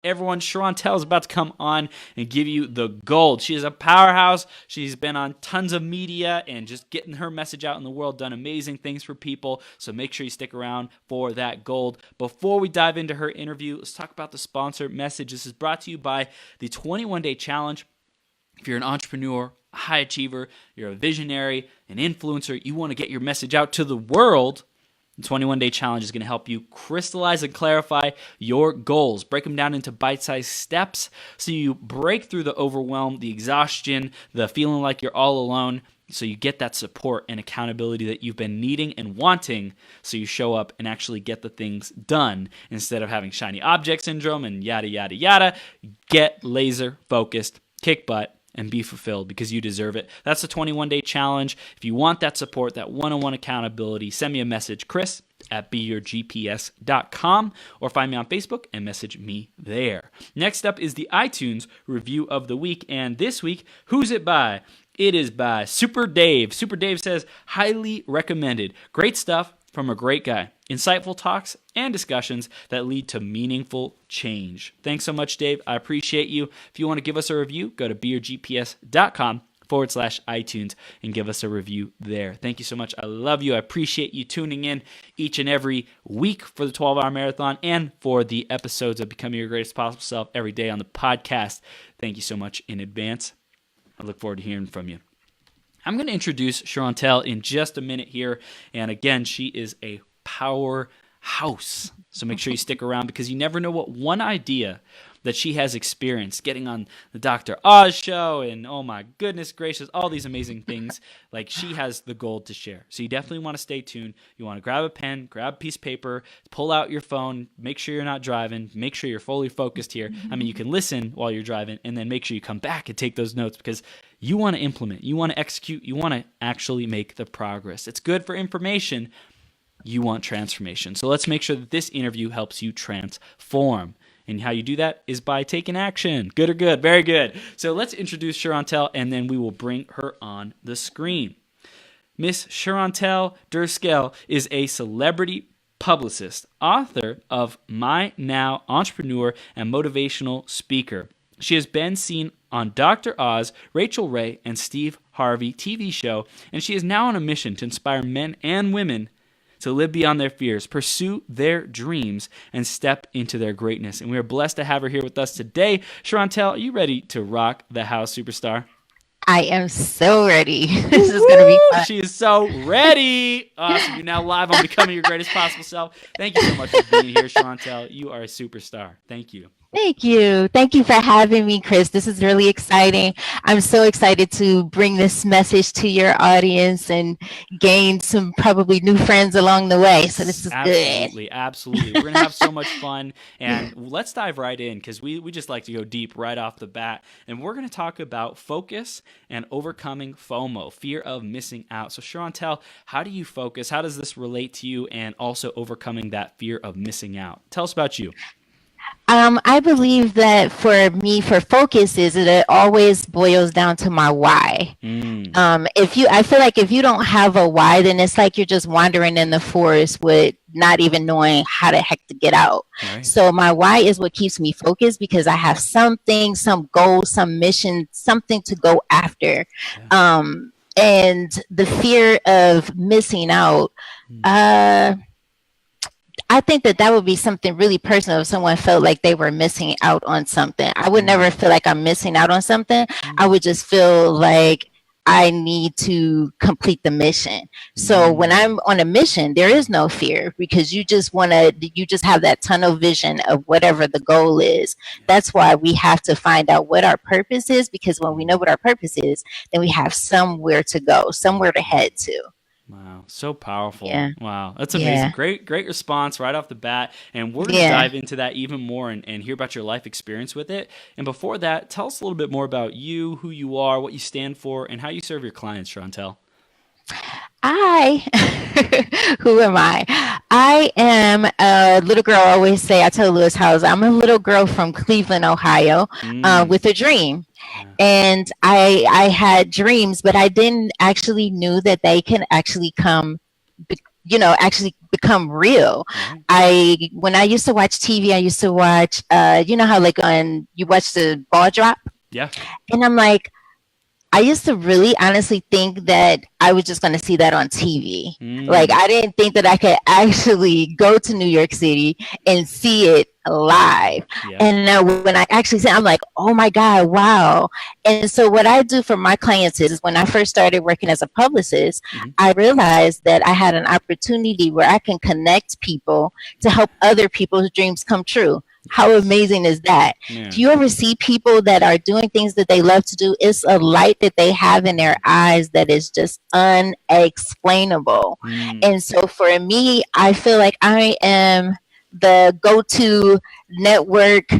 Everyone, Sherontelle is about to come on and give you the gold. She is a powerhouse. She's been on tons of media and just getting her message out in the world, done amazing things for people. So make sure you stick around for that gold. Before we dive into her interview, let's talk about the sponsor message. This is brought to you by the 21-Day Challenge. If you're an entrepreneur, a high achiever, you're a visionary, an influencer, you want to get your message out to the world, the 21-Day Challenge is going to help you crystallize and clarify your goals. Break them down into bite-sized steps so you break through the overwhelm, the exhaustion, the feeling like you're all alone, so you get that support and accountability that you've been needing and wanting, so you show up and actually get the things done instead of having shiny object syndrome and yada, yada, yada. Get laser focused, kick butt, and be fulfilled because you deserve it. That's the 21-Day Challenge. If you want that support, that one-on-one accountability, send me a message, chris@beyourgps.com, or find me on Facebook and message me there. Next up is the iTunes review of the week, and this week, who's it by? It is by Super Dave. Super Dave says, highly recommended. Great stuff from a great guy. Insightful talks and discussions that lead to meaningful change. Thanks so much, Dave. I appreciate you. If you want to give us a review, go to beyourgps.com/iTunes and give us a review there. Thank you so much. I love you. I appreciate you tuning in each and every week for the 12-hour marathon and for the episodes of Becoming Your Greatest Possible Self every day on the podcast. Thank you so much in advance. I look forward to hearing from you. I'm going to introduce Sherontelle in just a minute here. And again, she is a powerhouse. So make sure you stick around because you never know what one idea that she has experienced getting on the Dr.Oz show and oh my goodness gracious, all these amazing things. Like she has the gold to share. So you definitely want to stay tuned. You want to grab a pen, grab a piece of paper, pull out your phone, make sure you're not driving, make sure you're fully focused here. I mean, you can listen while you're driving and then make sure you come back and take those notes because you want to implement, you want to execute, you want to actually make the progress. It's good for information. You want transformation. So let's make sure that this interview helps you transform. And how you do that is by taking action. Good or good? Very good. So let's introduce Sherontelle, and then we will bring her on the screen. Miss Sherontelle Dirskell is a celebrity publicist, author of My Now Entrepreneur and Motivational Speaker. She has been seen on Dr.Oz, Rachael Ray, and Steve Harvey TV show, and she is now on a mission to inspire men and women to live beyond their fears, pursue their dreams, and step into their greatness. And we are blessed to have her here with us today. Sherontelle, are you ready to rock the house, superstar? I am so ready. This is going to be fun. She is so ready. Awesome. You're now live on Becoming Your Greatest Possible Self. Thank you so much for being here, Sherontelle. You are a superstar. Thank you. Thank you. Thank you for having me, Chris. This is really exciting. I'm so excited to bring this message to your audience and gain some probably new friends along the way. So this is absolutely, good. Absolutely. We're going to have so much fun. And let's dive right in because we just like to go deep right off the bat. And we're going to talk about focus and overcoming FOMO, fear of missing out. So Sherontelle, how do you focus? How does this relate to you and also overcoming that fear of missing out? Tell us about you. I believe that for me, for focus is it always boils down to my why. I feel like if you don't have a why, then it's like you're just wandering in the forest with not even knowing how the heck to get out. Right. So my why is what keeps me focused because I have something, some goal, some mission, something to go after. Yeah. And the fear of missing out, I think that would be something really personal if someone felt like they were missing out on something. I would never feel like I'm missing out on something. I would just feel like I need to complete the mission. So when I'm on a mission, there is no fear because you just have that tunnel vision of whatever the goal is. That's why we have to find out what our purpose is, because when we know what our purpose is, then we have somewhere to go, somewhere to head to. Wow, so powerful. Yeah. Wow, that's amazing. Yeah. Great response right off the bat. And we're going to dive into that even more and hear about your life experience with it. And before that, tell us a little bit more about you, who you are, what you stand for, and how you serve your clients, Sherontelle. Who am I? I am a little girl. I always say, I tell Lewis Howes, I'm a little girl from Cleveland, Ohio, with a dream. And I had dreams, but I didn't actually knew that they can actually come, actually become real. When I used to watch TV, I used to watch, how like you watch the ball drop? Yeah. And I'm like, I used to really honestly think that I was just going to see that on TV. Like, I didn't think that I could actually go to New York City and see it live. Yeah. And now when I actually see it, I'm like, oh my God, wow. And so what I do for my clients is when I first started working as a publicist, I realized that I had an opportunity where I can connect people to help other people's dreams come true. How amazing is that? Yeah. Do you ever see people that are doing things that they love to do? It's a light that they have in their eyes that is just unexplainable. And so for me, I feel like I am the go-to network,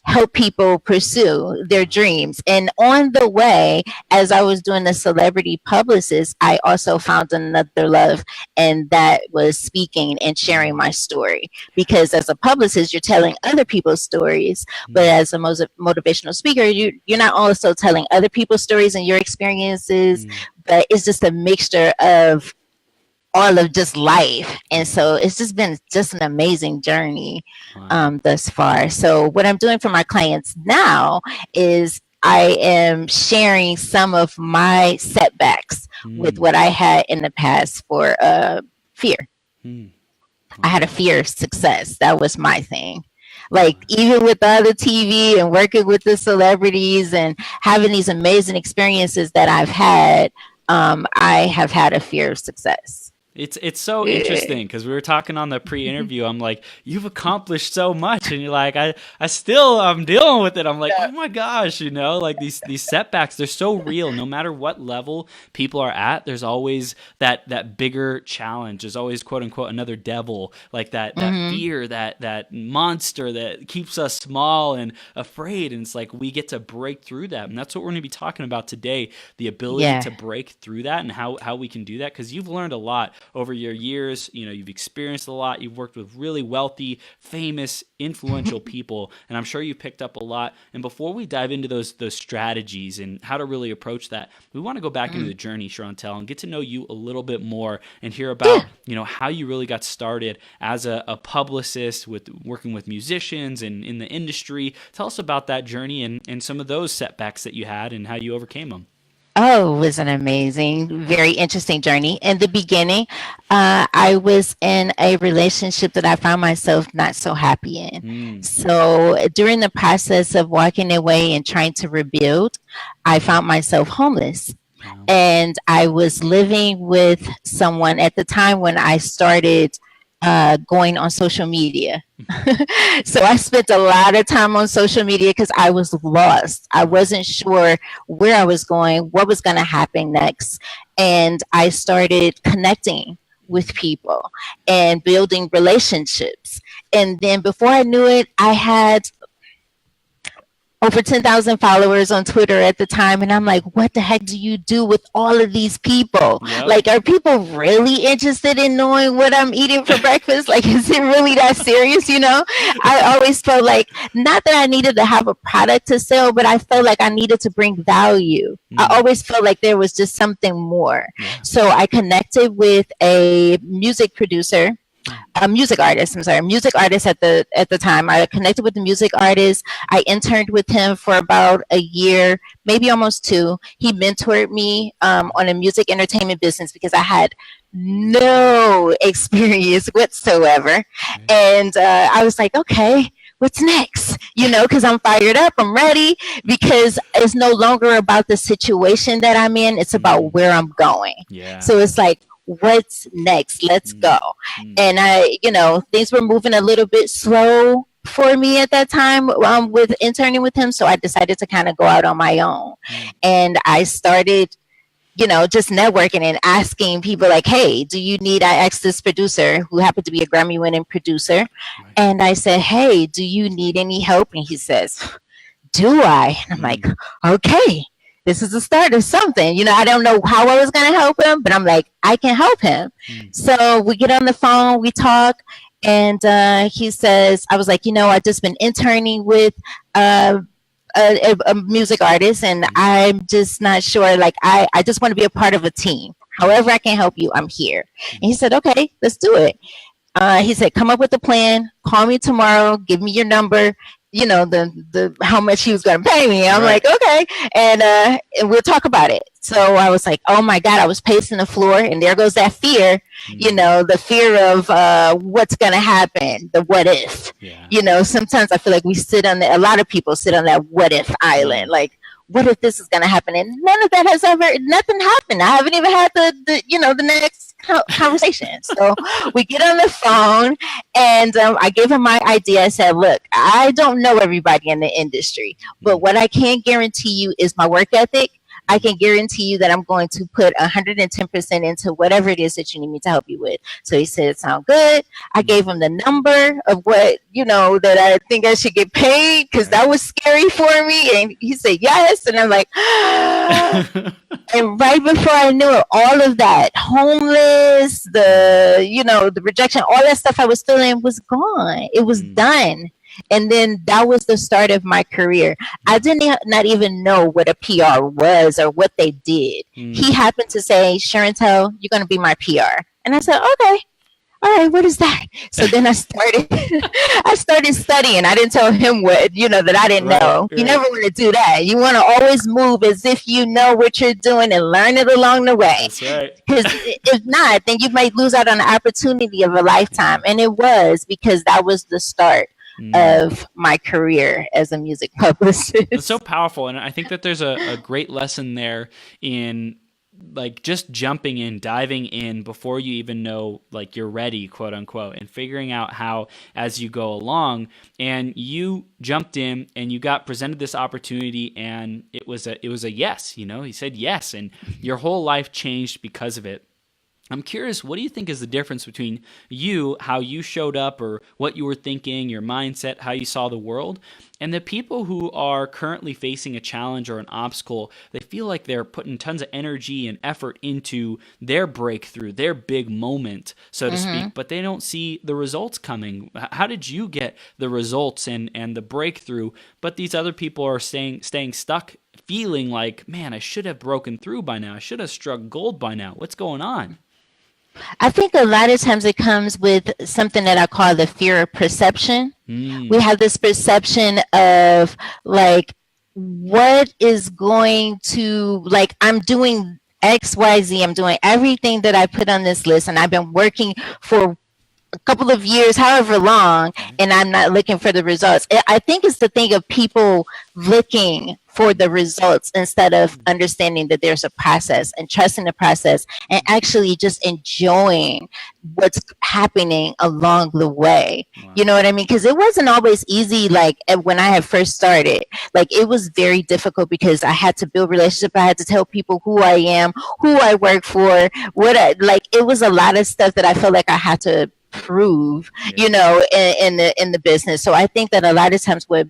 help people pursue their dreams. And on the way, as I was doing the Celebrity Publicist, I also found another love, and that was speaking and sharing my story. Because as a publicist, you're telling other people's stories, but as a motivational speaker, you're not also telling other people's stories and your experiences, but it's just a mixture of all of just life. And so it's just been an amazing journey thus far. So what I'm doing for my clients now is I am sharing some of my setbacks with what I had in the past for fear. I had a fear of success. That was my thing. Like, even with all the TV and working with the celebrities and having these amazing experiences that I've had, I have had a fear of success. It's so interesting because we were talking on the pre-interview. I'm like, you've accomplished so much, and you're like, I'm dealing with it. I'm like, oh my gosh, like these setbacks, they're so real. No matter what level people are at, there's always that bigger challenge. There's always, quote unquote, another devil, like that fear, that monster that keeps us small and afraid. And it's like we get to break through that, and that's what we're going to be talking about today: the ability to break through that and how we can do that. Because you've learned a lot over your years. You've experienced a lot. You've worked with really wealthy, famous, influential people, and I'm sure you've picked up a lot. And before we dive into those strategies and how to really approach that, we want to go back into the journey, Sherontelle, and get to know you a little bit more and hear about how you really got started as a publicist, with working with musicians and in the industry. Tell us about that journey and some of those setbacks that you had and how you overcame them. Oh, it was an amazing, very interesting journey. In the beginning, I was in a relationship that I found myself not so happy in. So during the process of walking away and trying to rebuild, I found myself homeless. And I was living with someone at the time when I started going on social media. So I spent a lot of time on social media because I was lost. I wasn't sure where I was going, what was going to happen next. And I started connecting with people and building relationships. And then before I knew it, I had over 10,000 followers on Twitter at the time. And I'm like, what the heck do you do with all of these people? Yep. Like, are people really interested in knowing what I'm eating for breakfast? Like, is it really that serious? I always felt like, not that I needed to have a product to sell, but I felt like I needed to bring value. I always felt like there was just something more. So I connected with a music artist at the time. I connected with the music artist. I interned with him for about a year, maybe almost 2. He mentored me on a music entertainment business because I had no experience whatsoever. And I was like, okay, what's next? Because I'm fired up, I'm ready, because it's no longer about the situation that I'm in, it's about where I'm going. So it's like, what's next? Let's go. And things were moving a little bit slow for me at that time with interning with him. So I decided to kind of go out on my own. And I started, just networking and asking people like, hey, do you need, I asked this producer who happened to be a Grammy winning producer. And I said, hey, do you need any help? And he says, do I? And I'm like, okay. This is the start of something. I don't know how I was going to help him, but I'm like, I can help him. So we get on the phone, we talk, and he says, I was like, I just been interning with a music artist, and I'm just not sure. Like, I just want to be a part of a team. However I can help you, I'm here. And he said, okay, let's do it. He said, come up with a plan, call me tomorrow, give me your number, the how much he was going to pay me. I'm like, okay. And we'll talk about it. So I was like, oh my God, I was pacing the floor, and there goes that fear, the fear of what's going to happen, the what if. Sometimes I feel like a lot of people sit on that what if island, like, what if this is going to happen? And none of that nothing happened. I haven't even had the next conversation. So we get on the phone, and I gave him my idea. I said, look, I don't know everybody in the industry, but what I can guarantee you is my work ethic. I can guarantee you that I'm going to put 110% into whatever it is that you need me to help you with. So he said, it sounds good. I gave him the number of what, that I think I should get paid, because that was scary for me. And he said, yes. And I'm like, and right before I knew it, all of that, homeless, the rejection, all that stuff I was feeling was gone. It was done. And then that was the start of my career. I did not even know what a PR was or what they did. He happened to say, Sherontelle, you're going to be my PR. And I said, okay. All right, what is that? So then I started studying. I didn't tell him what, that I didn't know. You never want to do that. You want to always move as if you know what you're doing and learn it along the way. That's right. Because if not, then you might lose out on the opportunity of a lifetime. And it was, because that was the start of my career as a music publicist. It's so powerful. And I think that there's a great lesson there in like just jumping in, diving in before you even know like you're ready, quote unquote, and figuring out how as you go along. And you jumped in and you got presented this opportunity, and it was a yes, he said yes, and your whole life changed because of it. I'm curious, what do you think is the difference between you, how you showed up or what you were thinking, your mindset, how you saw the world, and the people who are currently facing a challenge or an obstacle? They feel like they're putting tons of energy and effort into their breakthrough, their big moment, so to speak, but they don't see the results coming. How did you get the results and the breakthrough, but these other people are staying stuck, feeling like, man, I should have broken through by now. I should have struck gold by now. What's going on? I think a lot of times it comes with something that I call the fear of perception. We have this perception of like, what is going to, like, I'm doing X, Y, Z. I'm doing everything that I put on this list, and I've been working for a couple of years, however long, and I'm not looking for the results. I think it's the thing of people looking for the results instead of understanding that there's a process and trusting the process and actually just enjoying what's happening along the way. Wow. You know what I mean? Because it wasn't always easy. Like when I had first started, like it was very difficult because I had to build relationships. I had to tell people who I am, who I work for, it was a lot of stuff that I felt like I had to prove, in the business. So I think that a lot of times what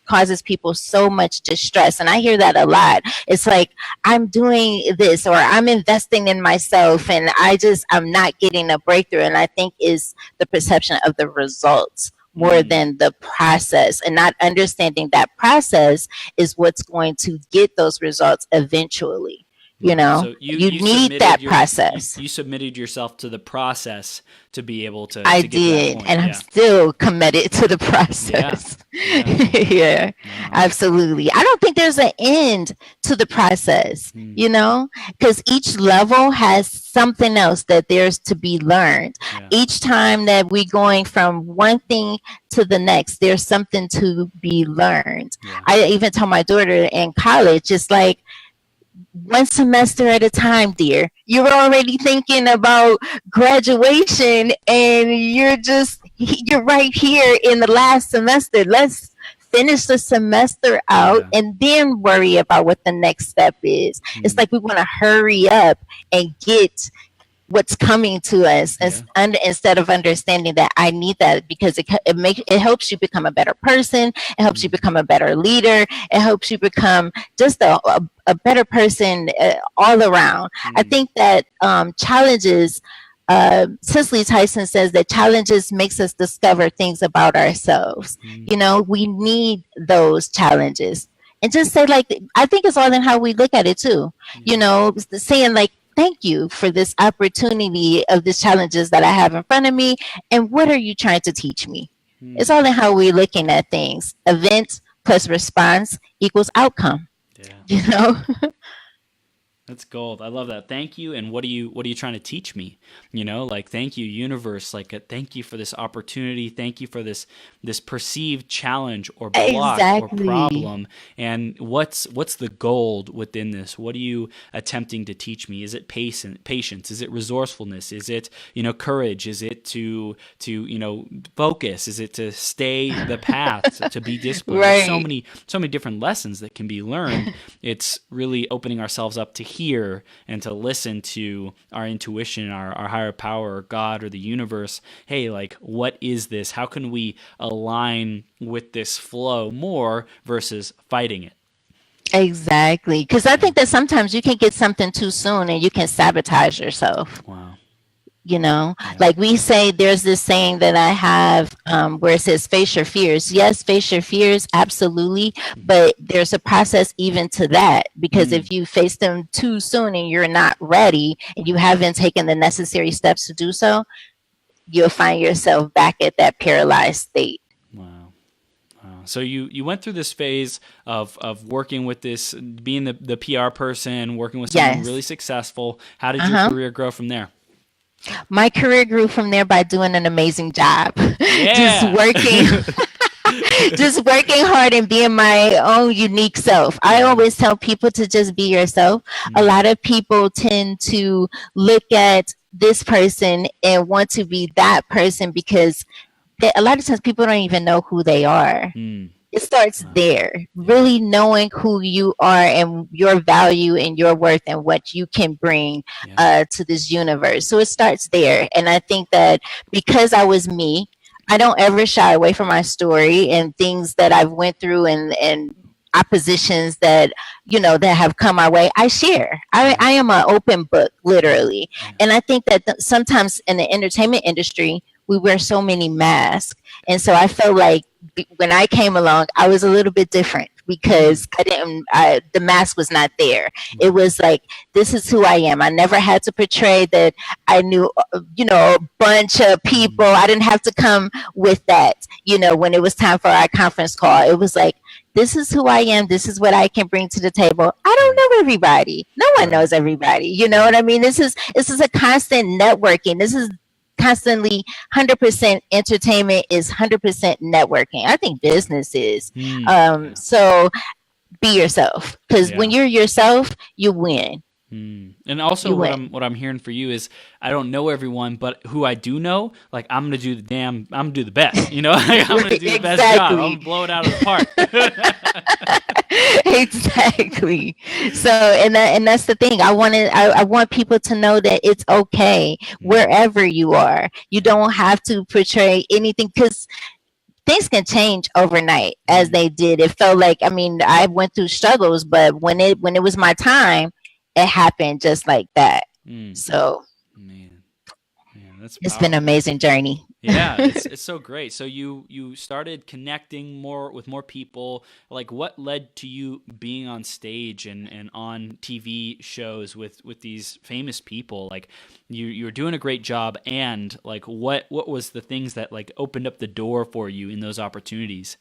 causes people so much distress, and I hear that a lot, it's like, I'm doing this or I'm investing in myself and I'm not getting a breakthrough. And I think is the perception of the results more than the process, and not understanding that process is what's going to get those results eventually. So you need that process. You submitted yourself to the process to be able to. I to get did, to that point. and I'm still committed to the process. Yeah, absolutely. I don't think there's an end to the process, because each level has something else that there's to be learned. Yeah. Each time that we're going from one thing to the next, there's something to be learned. Yeah. I even tell my daughter in college, it's like, one semester at a time, dear. You're already thinking about graduation and you're right here in the last semester. Let's finish the semester out and then worry about what the next step is. It's like we want to hurry up and get what's coming to us instead of understanding that I need that, because it helps you become a better person. It helps you become a better leader. It helps you become just a better person all around. I think that challenges, Cicely Tyson says that challenges makes us discover things about ourselves. We need those challenges. And just say, like, I think it's all in how we look at it too. Saying like, thank you for this opportunity of these challenges that I have in front of me. And what are you trying to teach me? It's all in how we're looking at things. Event plus response equals outcome. Yeah. You know? That's gold. I love that. Thank you. And what are you trying to teach me? You know, like, thank you, universe. Like, thank you for this opportunity. Thank you for this perceived challenge or block or problem. And what's the gold within this? What are you attempting to teach me? Is it patience? Is it resourcefulness? Is it, courage? Is it to focus? Is it to stay the path, to be disciplined? Right. There's so many different lessons that can be learned. It's really opening ourselves up to hear and to listen to our intuition, our higher power, or God, or the universe. Hey, like, what is this? How can we align with this flow more versus fighting it? Exactly. Because I think that sometimes you can get something too soon and you can sabotage yourself. Wow. Like we say, there's this saying that I have where it says, face your fears. Yes, face your fears, absolutely. But there's a process even to that, because if you face them too soon and you're not ready and you haven't taken the necessary steps to do so, you'll find yourself back at that paralyzed state. Wow. So you went through this phase of working with this, being the PR person, working with someone really successful. How did your career grow from there? My career grew from there by doing an amazing job. Yeah. Just working hard and being my own unique self. I always tell people to just be yourself. A lot of people tend to look at this person and want to be that person because a lot of times people don't even know who they are. It starts there, really knowing who you are and your value and your worth and what you can bring to this universe. So it starts there. And I think that because I was me, I don't ever shy away from my story and things that I've went through and oppositions that, that have come my way. I share. I am an open book, literally. And I think that sometimes in the entertainment industry, we wear so many masks. And so I felt like when I came along, I was a little bit different because the mask was not there. It was like, this is who I am. I never had to portray that I knew, a bunch of people. I didn't have to come with that, when it was time for our conference call. It was like, this is who I am. This is what I can bring to the table. I don't know everybody. No one knows everybody. You know what I mean? This is a constant networking. This is constantly 100% entertainment is 100% networking. I think business is. So be yourself, because when you're yourself, you win. And also what I'm hearing for you is, I don't know everyone, but who I do know, like, I'm going to do the best, I'm going to do the best job. I'm going to blow it out of the park. Exactly. So, and that's the thing. I want people to know that it's okay wherever you are. You don't have to portray anything, because things can change overnight, as they did. It felt like, I went through struggles, but when it was my time, it happened just like that. So, man, that's it's been an amazing journey. Yeah, it's so great. So you started connecting with more people. Like, what led to you being on stage and on TV shows with these famous people? Like, you were doing a great job, and like, what was the things that like opened up the door for you in those opportunities?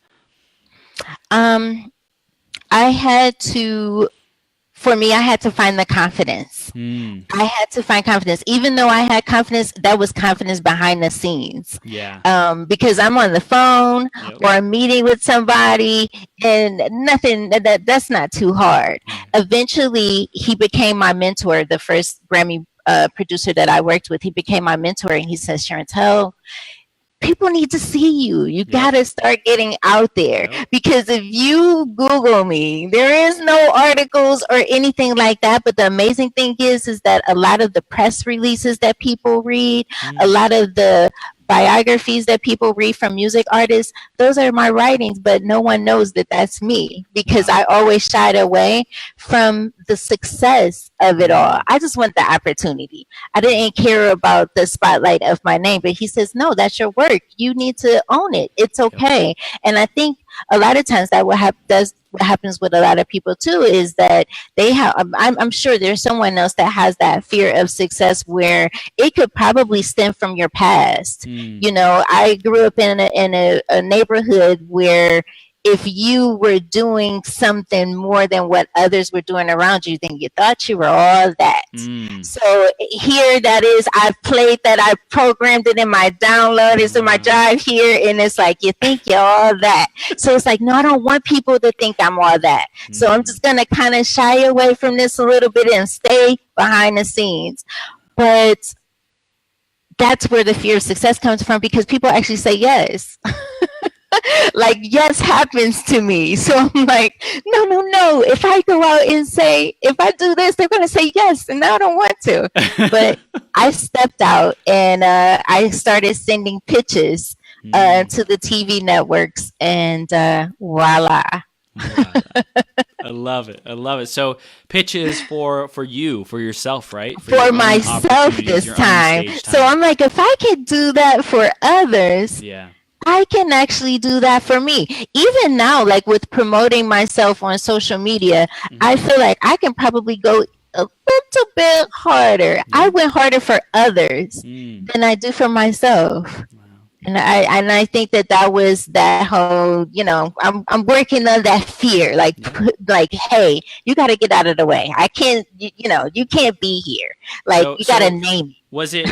For me, I had to find the confidence. I had to find confidence. Even though I had confidence, that was confidence behind the scenes. Yeah. Because I'm on the phone or I'm meeting with somebody, and nothing, that's not too hard. Eventually, he became my mentor, the first Grammy producer that I worked with. He became my mentor, and he says, Sherontelle, people need to see you. You got to start getting out there, because if you Google me, there is no articles or anything like that. But the amazing thing is that a lot of the press releases that people read, a lot of the biographies that people read from music artists, those are my writings, but no one knows that that's me, because I always shied away from the success of it all. I just want the opportunity. I didn't care about the spotlight of my name, but he says, no, that's your work. You need to own it. It's okay. And I think a lot of times that what happens with a lot of people too is that they have, I'm sure there's someone else that has that fear of success where it could probably stem from your past. You know, I grew up in a neighborhood where if you were doing something more than what others were doing around you, then you thought you were all that. So here that is, I've played that, I programmed it in my download, it's in my drive here, and it's like, you think you're all that. So it's like, no, I don't want people to think I'm all that. So I'm just going to kind of shy away from this a little bit and stay behind the scenes. But that's where the fear of success comes from, because people actually say yes. Like, yes happens to me. So I'm like, no. If I go out and say, if I do this, they're going to say yes. And I don't want to. But I stepped out and I started sending pitches to the TV networks, and voila. I love it. So pitches for you, for yourself, right? For myself this time. So I'm like, if I could do that for others, I can actually do that for me. Even now, like with promoting myself on social media, I feel like I can probably go a little bit harder. I went harder for others than I do for myself. And I think that was that whole, you know, I'm working on that fear, like, hey, you got to get out of the way. I can't, you can't be here. Like, you got to name it.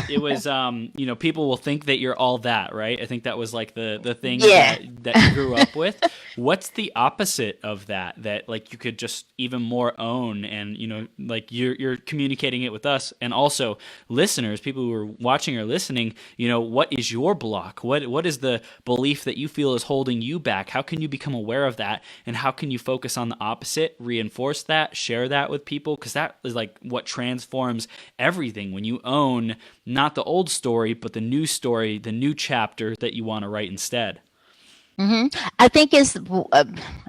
It was, you know, people will think that you're all that, right? I think that was like the thing that you grew up with. What's the opposite of that like you could just even more own, and, you know, like you're communicating it with us and also listeners, people who are watching or listening, you know, what is your block? What is the belief that you feel is holding you back? How can you become aware of that? And how can you focus on the opposite, reinforce that, share that with people? Because that is like what transforms everything when you own not the old story, but the new story, the new chapter that you want to write instead. I think it's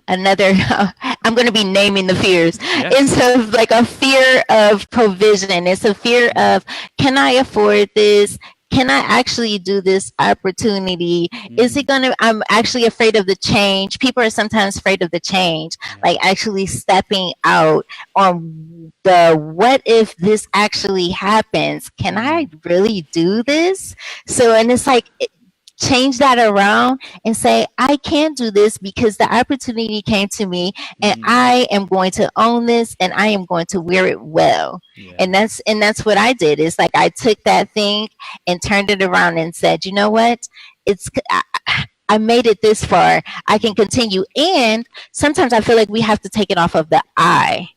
another, I'm going to be naming the fears. It's like a fear of provision. It's a fear of, can I afford this? Can I actually do this opportunity? Is it going to, I'm actually afraid of the change. People are sometimes afraid of the change, like actually stepping out on the, what if this actually happens? Can I really do this? So, and it's like, change that around and say, I can do this because the opportunity came to me, and I am going to own this, and I am going to wear it well. And that's what I did. It's like I took that thing and turned it around and said, you know what? I made it this far. I can continue. And sometimes I feel like we have to take it off of the I.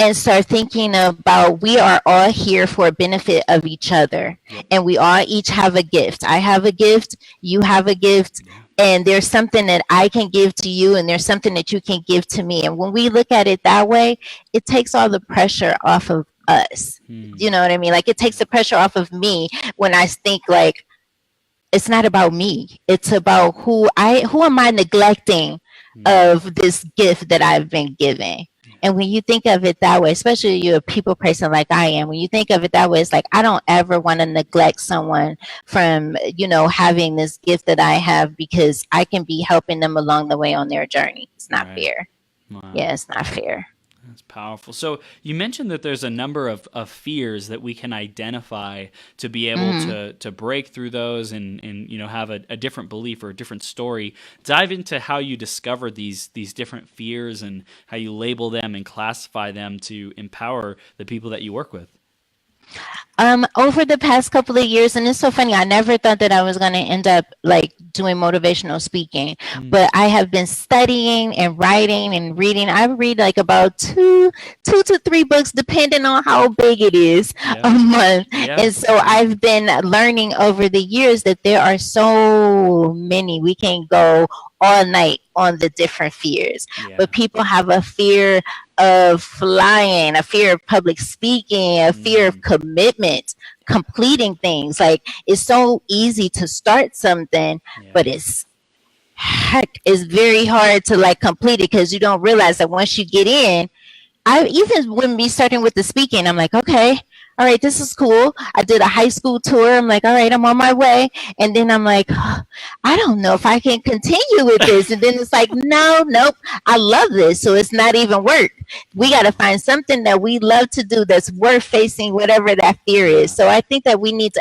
And start thinking about, we are all here for a benefit of each other. And we all each have a gift. I have a gift, you have a gift, and there's something that I can give to you, and there's something that you can give to me. And when we look at it that way, it takes all the pressure off of us. You know what I mean? Like, it takes the pressure off of me when I think like, it's not about me. It's about who am I neglecting of this gift that I've been given. And when you think of it that way, especially you're a people person like I am, when you think of it that way, it's like, I don't ever want to neglect someone from, you know, having this gift that I have, because I can be helping them along the way on their journey. It's not fair. Yeah, it's not fair. That's powerful. So you mentioned that there's a number of fears that we can identify to be able to break through those and you know, have a different belief or a different story. Dive into how you discover these different fears and how you label them and classify them to empower the people that you work with. Over the past couple of years, and it's so funny, I never thought that I was going to end up like doing motivational speaking, but I have been studying and writing and reading. I read like about two to three books, depending on how big it is a month. And so I've been learning over the years that there are so many. We can go all night on the different fears, but people have a fear of flying, a fear of public speaking, a fear of commitment, completing things. Like, it's so easy to start something, but it's very hard to like complete it, because you don't realize that once you get in, even when me starting with the speaking, I'm like, okay, all right, this is cool. I did a high school tour. I'm like, all right, I'm on my way. And then I'm like, oh, I don't know if I can continue with this. And then it's like, nope, I love this. So it's not even work. We got to find something that we love to do that's worth facing whatever that fear is. So I think that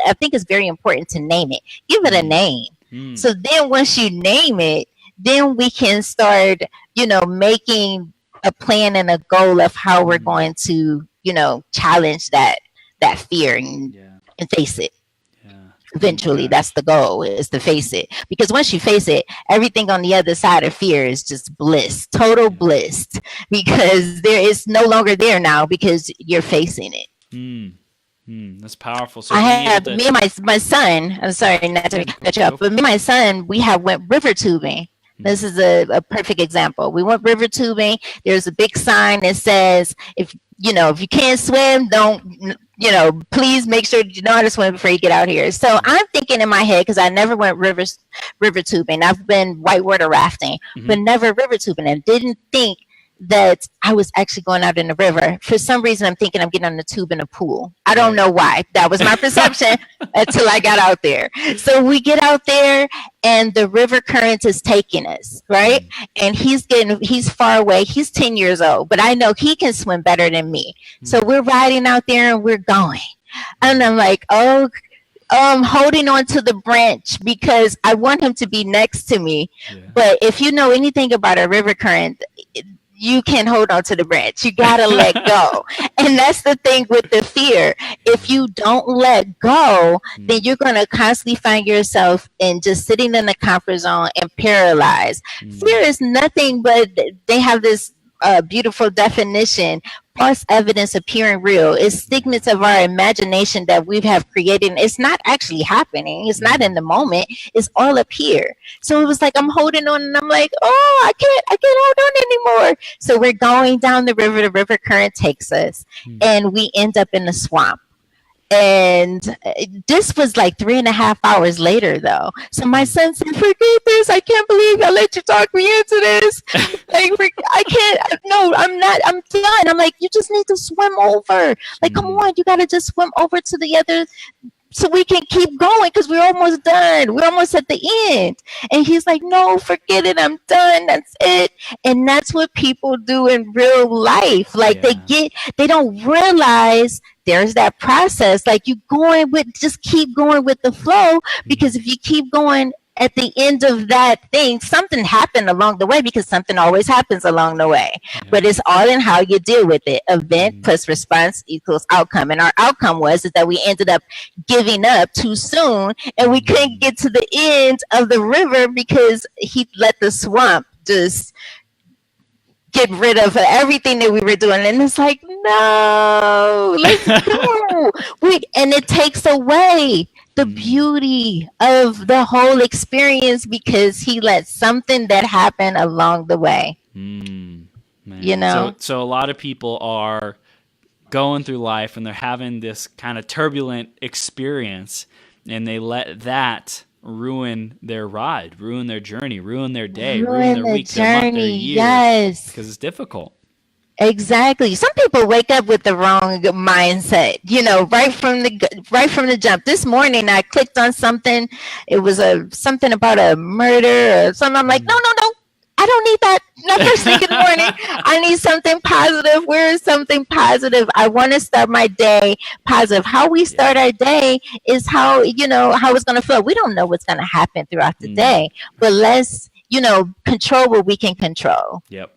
I think it's very important to name it. Give it a name. So then once you name it, then we can start, making a plan and a goal of how we're going to, challenge that fear and face it. Eventually, that's the goal, is to face it. Because once you face it, everything on the other side of fear is just bliss, total bliss, because there is no longer there now because you're facing it. That's powerful. So I have me and my son. I'm sorry not to cut you off, but me and my son, we went river tubing. This is a perfect example. We went river tubing. There's a big sign that says, if you can't swim, don't, please make sure you know how to swim before you get out here. So I'm thinking in my head, because I never went river tubing. I've been whitewater rafting, but never river tubing, and didn't think that I was actually going out in the river. For some reason, I'm thinking I'm getting on the tube in a pool. I don't know why. That was my perception until I got out there. So we get out there and the river current is taking us, right? And he's far away. He's 10 years old, but I know he can swim better than me. So we're riding out there and we're going. And I'm like, I'm holding on to the branch because I want him to be next to me. But if you know anything about a river current, you can't hold on to the branch. You got to let go. And that's the thing with the fear. If you don't let go, then you're going to constantly find yourself in just sitting in the comfort zone and paralyzed. Fear is nothing but, they have this beautiful definition, false evidence appearing real. It's figments of our imagination that we have created. It's not actually happening. It's not in the moment. It's all up here. So it was like I'm holding on and I'm like, oh, I can't hold on anymore. So we're going down the river current takes us and we end up in the swamp. And this was like 3.5 hours later, though. So my son said, forget this. I can't believe I let you talk me into this. Like, I can't. No, I'm not. I'm done. I'm like, you just need to swim over. Like, come on. You got to just swim over to the other so we can keep going because we're almost done. We're almost at the end. And he's like, no, forget it. I'm done. That's it. And that's what people do in real life. Like they don't realize there's that process. Like just keep going with the flow, because if you keep going, at the end of that thing, something happened along the way, because something always happens along the way. But it's all in how you deal with it. Event plus response equals outcome. And our outcome is that we ended up giving up too soon, and we couldn't get to the end of the river because he let the swamp just get rid of everything that we were doing. And it's like, no, let's go. And it takes away the beauty of the whole experience because he let something that happened along the way. So a lot of people are going through life and they're having this kind of turbulent experience, and they let that ruin their ride, ruin their journey, ruin their day, ruin their week, their month, their year, because it's difficult. Exactly. Some people wake up with the wrong mindset, right from the jump. This morning I clicked on something. It was something about a murder or something. I'm like, no. I don't need that. Not first thing in the morning. I need something positive. Where is something positive? I want to start my day positive. How we start our day is how it's going to feel. We don't know what's going to happen throughout the day, but let's, control what we can control. Yep.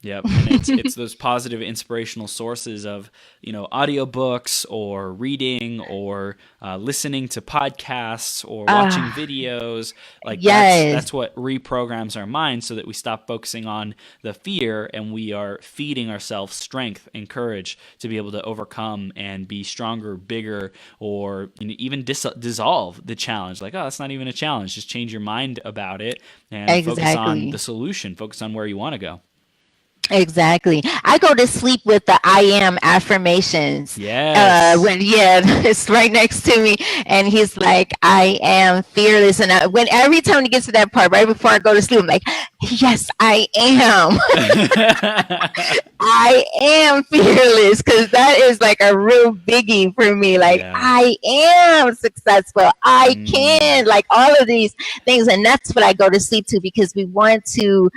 And it's those positive inspirational sources of, audiobooks or reading or listening to podcasts or watching videos. Like that's what reprograms our mind so that we stop focusing on the fear and we are feeding ourselves strength and courage to be able to overcome and be stronger, bigger, or even dissolve the challenge. Like, that's not even a challenge. Just change your mind about it and focus on the solution. Focus on where you want to go. Exactly. I go to sleep with the I am affirmations. Yes. It's right next to me, and he's like, I am fearless. And every time he gets to that part, right before I go to sleep, I'm like, yes, I am. I am fearless, because that is like a real biggie for me. Like, Yeah. I am successful. I can, like, all of these things. And that's what I go to sleep to, because we want to,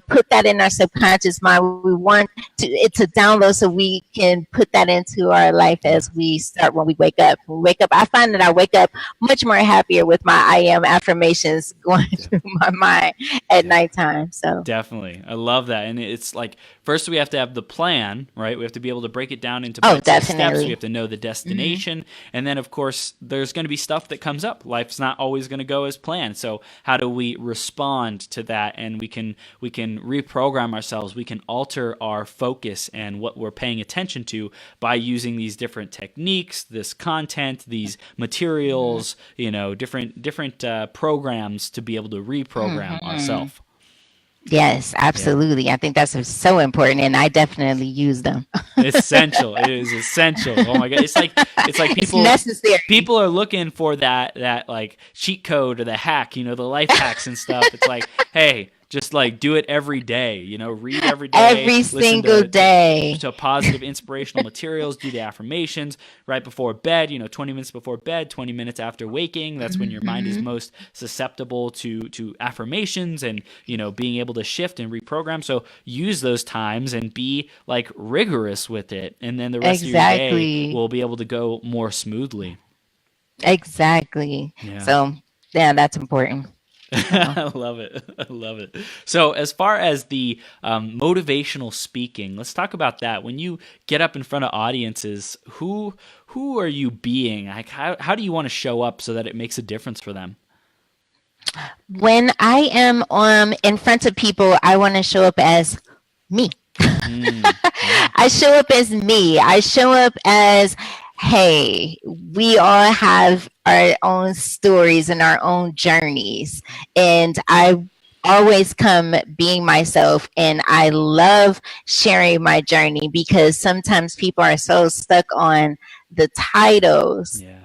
put that in our subconscious mind. We want it to download so we can put that into our life as we start when we wake up. When we wake up, I find that I wake up much more happier with my I am affirmations going through my mind at nighttime. So definitely, I love that. And it's like, first we have to have the plan, right? We have to be able to break it down into bite-sized steps. We have to know the destination, and then of course there's going to be stuff that comes up. Life's not always going to go as planned. So how do we respond to that? And we can reprogram ourselves. We can alter our focus and what we're paying attention to by using these different techniques, this content, these materials, different programs to be able to reprogram ourselves. Yes, absolutely. Yeah. I think that's so important, and I definitely use them. Essential. It is essential. Oh my God. It's like people, it's necessary. People are looking for that like cheat code or the hack, the life hacks and stuff. It's like, hey, just like do it every day, read every day. Every single day. To positive inspirational materials, do the affirmations right before bed, 20 minutes before bed, 20 minutes after waking. That's when your mind is most susceptible to affirmations and, being able to shift and reprogram. So use those times and be like rigorous with it. And then the rest of your day will be able to go more smoothly. Exactly. Yeah. So, yeah, that's important. I love it. I love it. So as far as the motivational speaking, let's talk about that. When you get up in front of audiences, who are you being? Like, how do you want to show up so that it makes a difference for them? When I am in front of people, I want to show up as me. I show up as me. I show up as, hey, we all have our own stories and our own journeys. And I always come being myself. And I love sharing my journey, because sometimes people are so stuck on the titles. Yeah.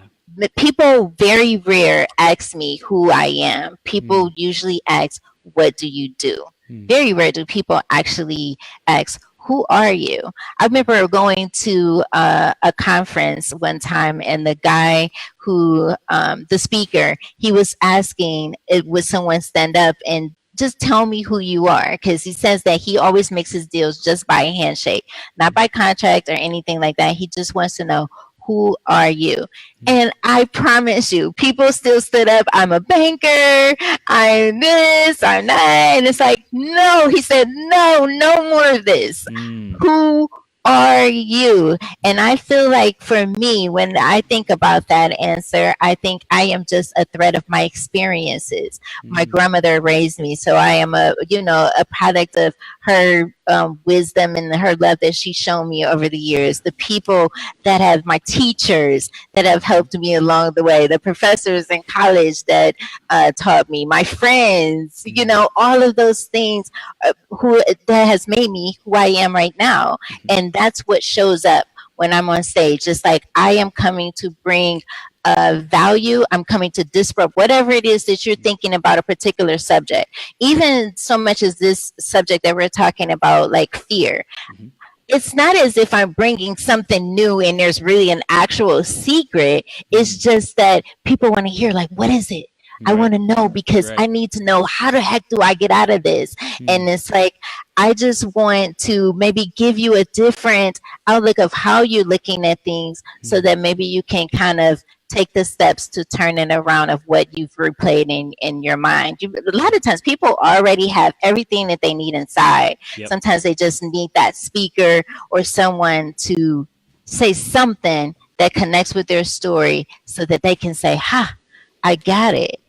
People very rare ask me who I am. People usually ask, what do you do? Very rare do people actually ask, who are you? I remember going to a conference one time, and the guy who, the speaker, he was asking, would someone stand up and just tell me who you are? Because he says that he always makes his deals just by a handshake, not by contract or anything like that. He just wants to know, who are you? And I promise you, people still stood up. I'm a banker. I'm this, I'm that. And it's like, no, he said, no more of this. Who are you? And I feel like for me, when I think about that answer, I think I am just a thread of my experiences. My grandmother raised me, so I am a product of her wisdom and her love that she's shown me over the years. The people that have, my teachers that have helped me along the way, the professors in college that taught me, my friends, all of those things that has made me who I am right now. And that's what shows up when I'm on stage. It's like I am coming to bring value. I'm coming to disrupt whatever it is that you're thinking about a particular subject. Even so much as this subject that we're talking about, like fear. It's not as if I'm bringing something new and there's really an actual secret. It's just that people want to hear, like, what is it? I want to know, because I need to know, how the heck do I get out of this? And it's like, I just want to maybe give you a different outlook of how you're looking at things, so that maybe you can kind of take the steps to turn it around of what you've replayed in your mind. A lot of times people already have everything that they need inside. Sometimes they just need that speaker or someone to say something that connects with their story, so that they can say, I got it.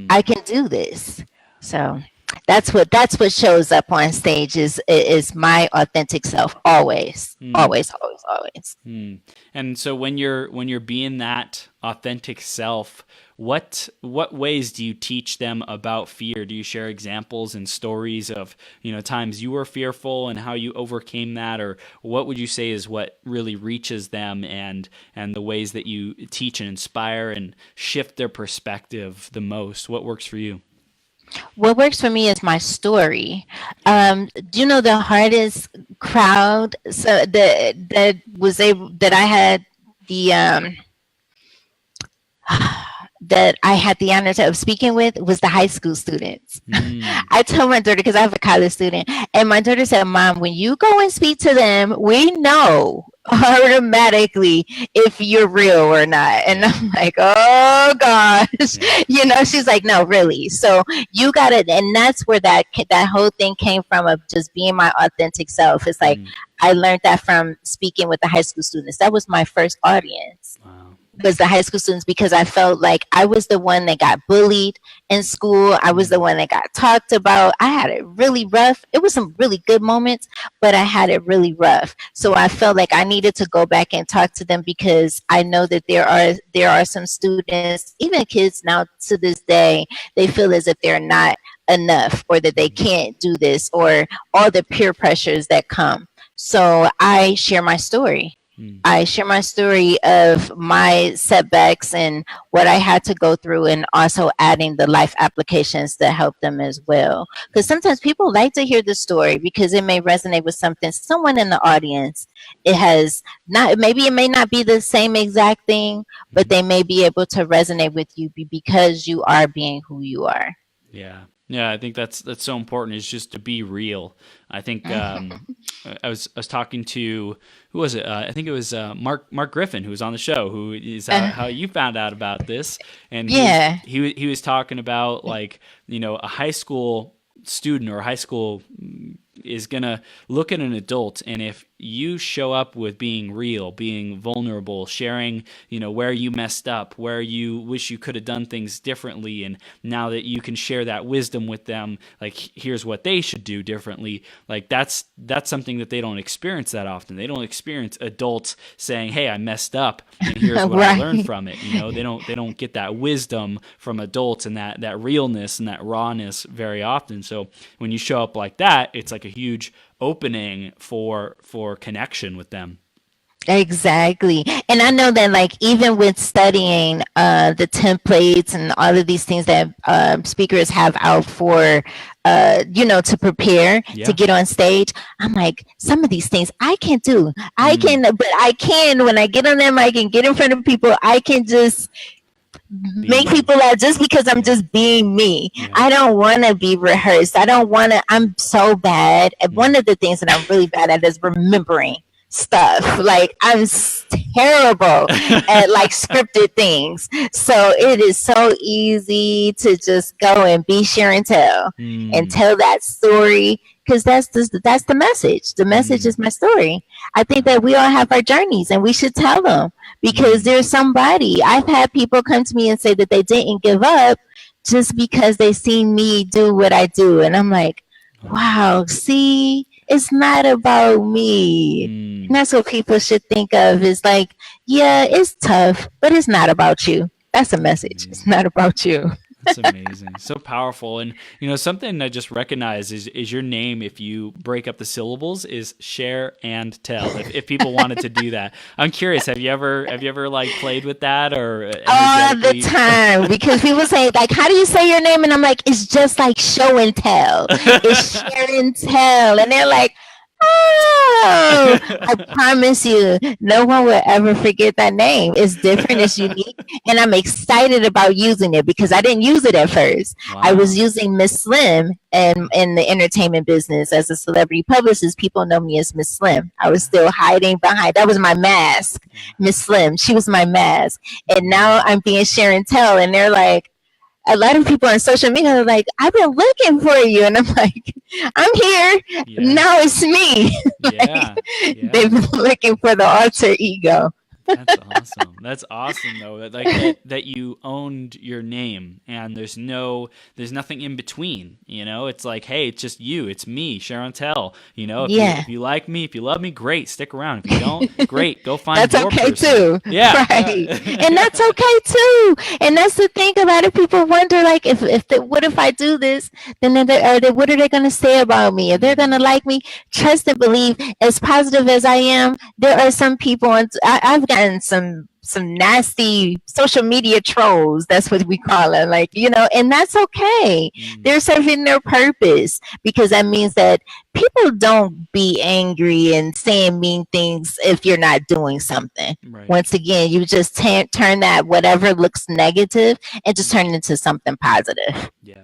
I can do this. So that's what shows up on stage is my authentic self, always. And so when you're being that authentic self, what ways do you teach them about fear? Do you share examples and stories of times you were fearful and how you overcame that, or what would you say is what really reaches them, and the ways that you teach and inspire and shift their perspective the most? What works for you? What works for me is my story. The hardest crowd, so that was able that I had the that I had the honor of speaking with was the high school students. I told my daughter, because I have a college student, and my daughter said, Mom, when you go and speak to them, we know automatically if you're real or not. And I'm like, oh gosh, she's like, no, really. So you got it. And that's where that whole thing came from, of just being my authentic self. It's like, I learned that from speaking with the high school students. That was my first audience. Wow. Was the high school students, because I felt like I was the one that got bullied in school. I was the one that got talked about. I had it really rough. It was some really good moments, but I had it really rough. So I felt like I needed to go back and talk to them, because I know that there are some students, even kids now to this day, they feel as if they're not enough, or that they can't do this, or all the peer pressures that come. So I share my story. I share my story of my setbacks and what I had to go through, and also adding the life applications that help them as well. Because sometimes people like to hear the story because it may resonate with someone in the audience. It has not, maybe it may not be the same exact thing, but they may be able to resonate with you because you are being who you are. Yeah, I think that's so important, is just to be real. I think I was talking to, who was it? I think it was Mark Griffin, who was on the show, who is how you found out about this, and he was talking about, like, a high school student or a high school is gonna look at an adult, and if you show up with being real, being vulnerable, sharing, where you messed up, where you wish you could have done things differently, and now that you can share that wisdom with them, like, here's what they should do differently. Like, that's something that they don't experience that often. They don't experience adults saying, "Hey, I messed up, and here's what I learned from it." They don't get that wisdom from adults, and that realness and that rawness very often. So when you show up like that, it's like a huge opening for connection with them. Exactly. And I know that, like, even with studying the templates and all of these things that speakers have out for to prepare to get on stage, I'm like, some of these things I can't do. I can, but I can, when I get on that mic and get in front of people, I can just make people laugh just because I'm just being me. I don't want to be rehearsed. I'm so bad. One of the things that I'm really bad at is remembering stuff. Like, I'm terrible at, like, scripted things. So it is so easy to just go and be Sherontelle and tell that story, because that's the message. The message is my story. I think that we all have our journeys, and we should tell them, because there's somebody. I've had people come to me and say that they didn't give up just because they seen me do what I do, and I'm like, wow, see, it's not about me. And that's what people should think of, is like, yeah, it's tough, but it's not about you. That's a message. It's not about you. That's amazing. So powerful. And, something I just recognize is your name, if you break up the syllables, is share and tell. If people wanted to do that. I'm curious, have you ever like played with that, or all the time? Because people say, like, how do you say your name? And I'm like, it's just like show and tell. It's share and tell. And they're like, oh, I promise you, no one will ever forget that name. It's different, it's unique, and I'm excited about using it, because I didn't use it at first. Wow. I was using Miss Slim, and in the entertainment business as a celebrity publicist, people know me as Miss Slim. I was still hiding behind, that was my mask. Miss Slim, she was my mask. And now I'm being Sherontelle, and they're like, a lot of people on social media are like, I've been looking for you. And I'm like, I'm here. Now it's me. They've been looking for the alter ego. That's awesome. That's awesome, though. That you owned your name, and there's nothing in between. It's like, hey, it's just you. It's me, Sherontelle. If you like me, if you love me, great, stick around. If you don't, great, go find that's your okay person. Too. Yeah, right. And that's okay too. And that's the thing about it. People wonder, like, what if I do this? Then what are they going to say about me? Are they going to like me? Trust and believe. As positive as I am, there are some people, I've gotten some some nasty social media trolls. That's what we call it. Like, and that's okay. They're serving their purpose, because that means that people don't be angry and saying mean things if you're not doing something. Right. Once again, you just turn that whatever looks negative and just turn it into something positive. Yeah.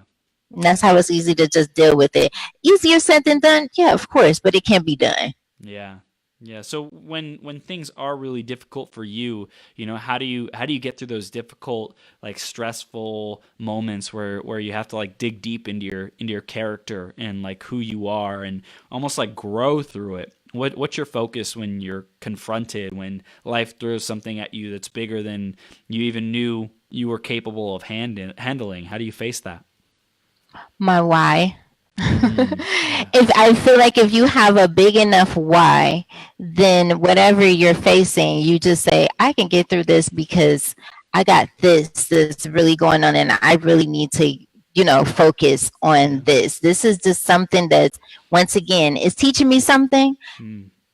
And that's how it's easy to just deal with it. Easier said than done? Yeah, of course, but it can be done. Yeah. Yeah. So when things are really difficult for you, how do you get through those difficult, like stressful moments where you have to like dig deep into your character and like who you are and almost like grow through it? What's your focus when you're confronted, when life throws something at you that's bigger than you even knew you were capable of handling? How do you face that? My why. If I feel like if you have a big enough why, then whatever you're facing, you just say, I can get through this because I got this that's really going on, and I really need to, focus on this. This is just something that, once again, is teaching me something.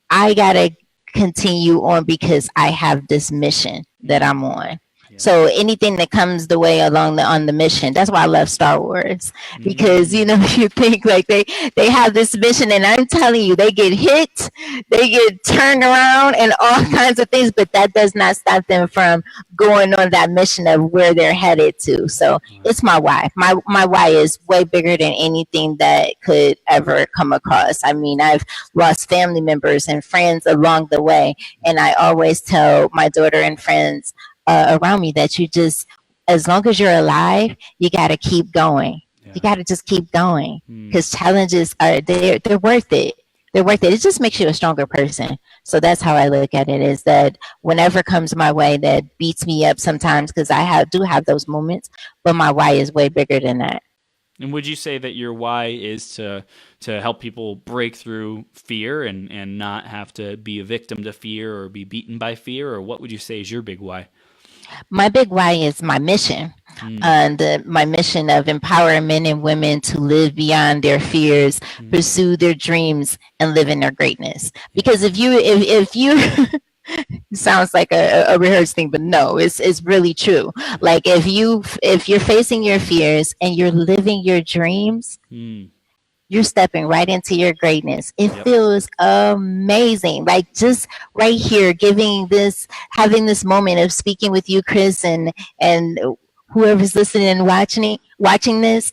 I gotta continue on because I have this mission that I'm on. So anything that comes the way on the mission, that's why I love Star Wars, because you think like they have this mission, and I'm telling you, they get hit, they get turned around, and all kinds of things, but that does not stop them from going on that mission of where they're headed to. So it's my why. My why is way bigger than anything that could ever come across. I mean, I've lost family members and friends along the way, and I always tell my daughter and friends around me that you just, as long as you're alive, you got to keep going. You got to just keep going, because challenges they're worth it. They're worth it. It just makes you a stronger person. So that's how I look at it, is that whenever comes my way that beats me up sometimes, because I do have those moments, but my why is way bigger than that. And would you say that your why is to help people break through fear and not have to be a victim to fear or be beaten by fear? Or what would you say is your big why? My big why is my mission, my mission of empowering men and women to live beyond their fears, pursue their dreams, and live in their greatness. Because if you it sounds like a rehearsed thing, but no, it's really true. Like if you're facing your fears and you're living your dreams, you're stepping right into your greatness. It feels amazing. Like just right here, having this moment of speaking with you, Chris, and whoever's listening and watching this.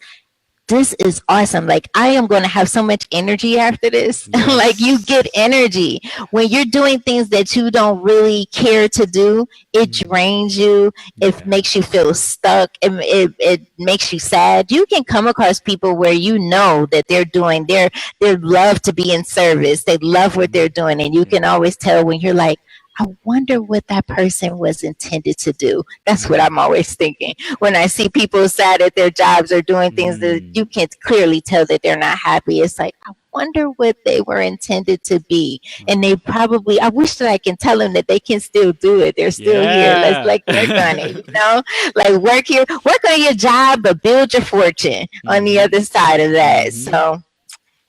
This is awesome. Like I am going to have so much energy after this. Like you get energy when you're doing things that you don't really care to do. It drains you. It makes you feel stuck. It makes you sad. You can come across people where that they love to be in service. They love what they're doing, and you can always tell when you're like, I wonder what that person was intended to do. That's what I'm always thinking. When I see people sad at their jobs or doing things that you can clearly tell that they're not happy, it's like, I wonder what they were intended to be. And I wish that I can tell them that they can still do it. They're still here. Let's work on it, like work on your job, but build your fortune on the other side of that. So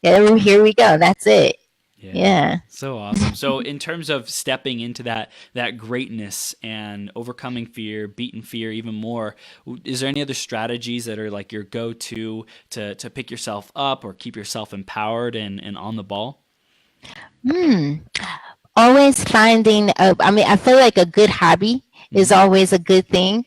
here we go. That's it. Yeah. So awesome. So in terms of stepping into that greatness and overcoming fear, beating fear even more, is there any other strategies that are like your go-to to pick yourself up or keep yourself empowered and on the ball? Always finding, I feel like a good hobby is always a good thing.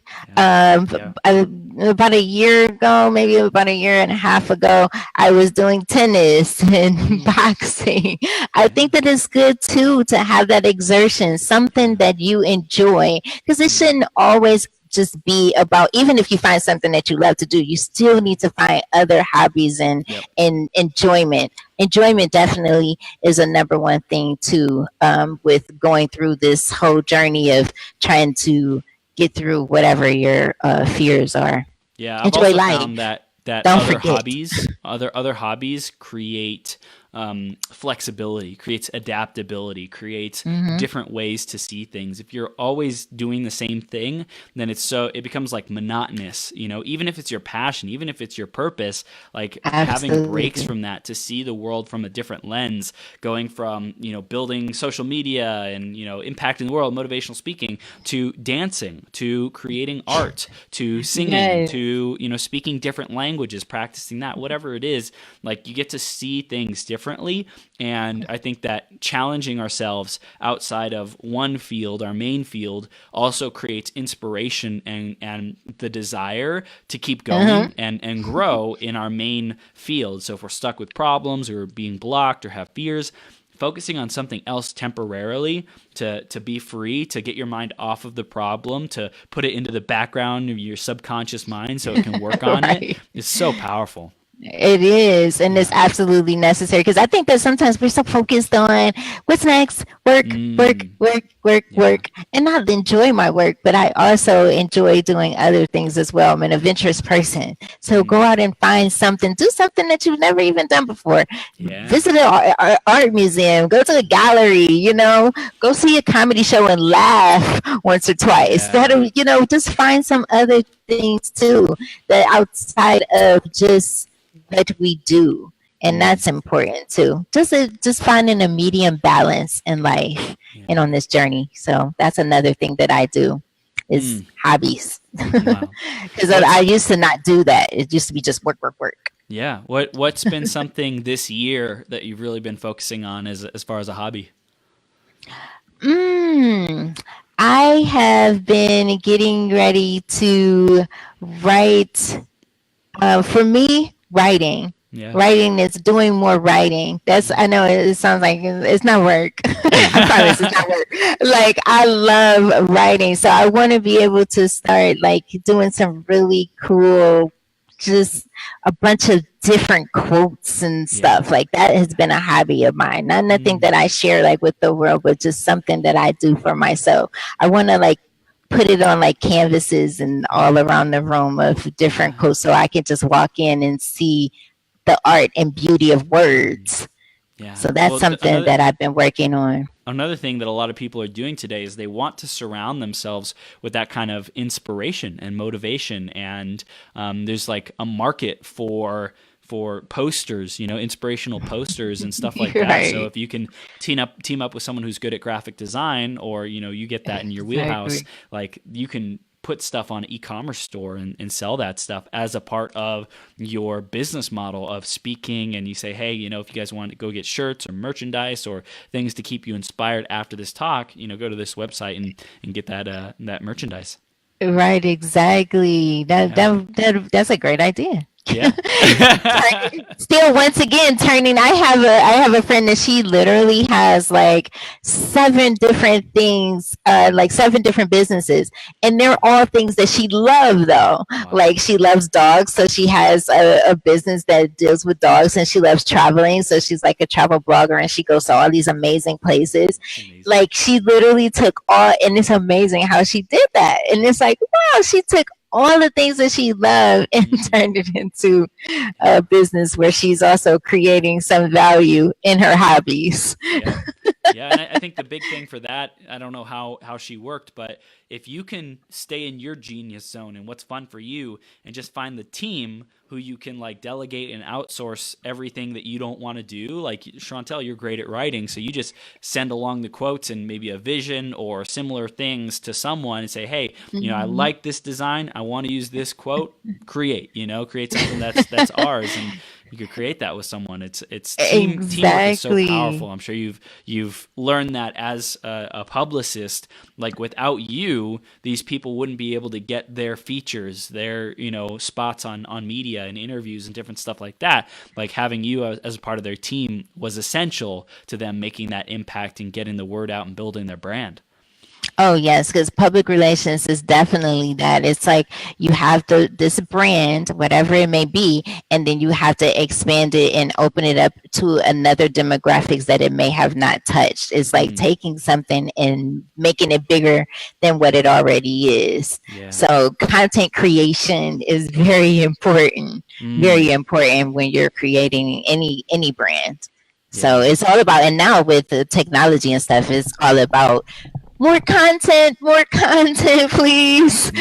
About a year ago, maybe about a year and a half ago, I was doing tennis and boxing. I think that it's good too to have that exertion, something that you enjoy, because it shouldn't always just be about, even if you find something that you love to do, you still need to find other hobbies and enjoyment. Enjoyment definitely is a number one thing too, with going through this whole journey of trying to get through whatever your fears are. Yeah, I've Enjoy also life. found that Don't other forget. hobbies create flexibility, creates adaptability, creates different ways to see things. If you're always doing the same thing, then it becomes like monotonous, even if it's your passion, even if it's your purpose, like having breaks from that to see the world from a different lens, going from, building social media and, impacting the world, motivational speaking, to dancing, to creating art, to singing, to, speaking different languages, practicing that, whatever it is, like you get to see things differently. And I think that challenging ourselves outside of one field, our main field, also creates inspiration and the desire to keep going and grow in our main field. So if we're stuck with problems or being blocked or have fears, focusing on something else temporarily to be free, to get your mind off of the problem, to put it into the background of your subconscious mind so it can work on it, is so powerful. It is, and it's absolutely necessary, because I think that sometimes we're so focused on what's next, work, and not enjoy my work, but I also enjoy doing other things as well. I'm an adventurous person, so go out and find something, do something that you've never even done before. Visit an art museum, go to a gallery, go see a comedy show and laugh once or twice. That'll, just find some other things too, that outside of just what we do, and that's important too. Just finding a medium balance in life and on this journey. So that's another thing that I do is hobbies, because I used to not do that. It used to be just work. Yeah. What's been something this year that you've really been focusing on as far as a hobby? I have been getting ready to write. For me, writing. Writing is doing more writing. I know it sounds like it's not work. I promise it's not work. Like, I love writing. So I want to be able to start like doing some really cool, just a bunch of different quotes and stuff. Like, that has been a hobby of mine. Not nothing that I share like with the world, but just something that I do for myself. I want to like put it on like canvases and all around the room of different quotes, so I can just walk in and see the art and beauty of words. So that's something that I've been working on. Another thing that a lot of people are doing today is they want to surround themselves with that kind of inspiration and motivation. And there's like a market for posters, inspirational posters and stuff like that. So if you can team up with someone who's good at graphic design, or, you get that in your wheelhouse, like you can put stuff on an e-commerce store and sell that stuff as a part of your business model of speaking. And you say, hey, if you guys want to go get shirts or merchandise or things to keep you inspired after this talk, go to this website and get that merchandise. Right, exactly. That's a great idea. Yeah. Still, once again, turning. I have a friend that she literally has like 7 different things, like 7 different businesses, and they're all things that she loves though. Wow. Like, she loves dogs, so she has a business that deals with dogs, and she loves traveling, so she's like a travel blogger, and she goes to all these amazing places. Like, she literally took and it's amazing how she did that. And it's like, wow, she took all the things that she loved and turned it into a business where she's also creating some value in her hobbies. Yeah, and I think the big thing for that, I don't know how she worked, but if you can stay in your genius zone and what's fun for you, and just find the team who you can like delegate and outsource everything that you don't want to do. Like, Sherontelle, you're great at writing, so you just send along the quotes and maybe a vision or similar things to someone and say, hey, I like this design, I want to use this quote, create something that's ours. And you could create that with someone. It's teamwork is so powerful. I'm sure you've learned that as a publicist. Like, without you, these people wouldn't be able to get their features, their spots on media and interviews and different stuff like that. Like, having you as a part of their team was essential to them making that impact and getting the word out and building their brand. Oh, yes, because public relations is definitely that. It's like you have this brand, whatever it may be, and then you have to expand it and open it up to another demographics that it may have not touched. It's like taking something and making it bigger than what it already is. Yeah. So content creation is very important when you're creating any brand. So it's all about, and now with the technology and stuff, it's all about more content, please.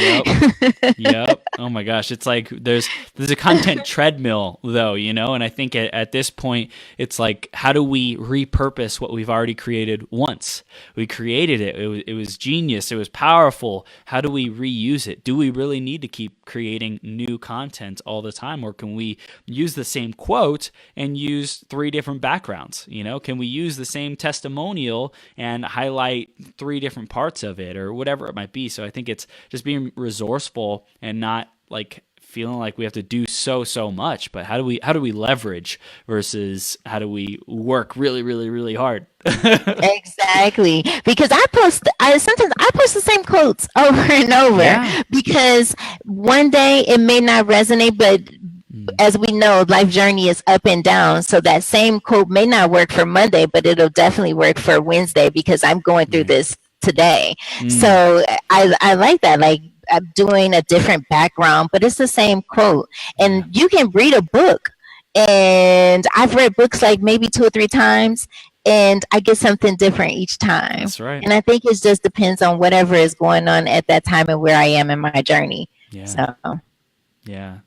Yep. Oh my gosh. It's like there's a content treadmill though, and I think at this point it's like, how do we repurpose what we've already created once? We created it. It was genius. It was powerful. How do we reuse it? Do we really need to keep creating new content all the time? Or can we use the same quote and use 3 different backgrounds? Can we use the same testimonial and highlight 3 different parts of it, or whatever it might be? So I think it's just being resourceful and not like feeling like we have to do so much, but how do we leverage versus how do we work really, really, really hard? Exactly. Because sometimes I post the same quotes over and over because one day it may not resonate, but as we know, life journey is up and down. So that same quote may not work for Monday, but it'll definitely work for Wednesday because I'm going through this today. So I like that. Like, I'm doing a different background, but it's the same quote. And you can read a book, and I've read books like maybe 2 or 3 times, and I get something different each time. That's right. And I think it just depends on whatever is going on at that time and where I am in my journey. Yeah. So yeah.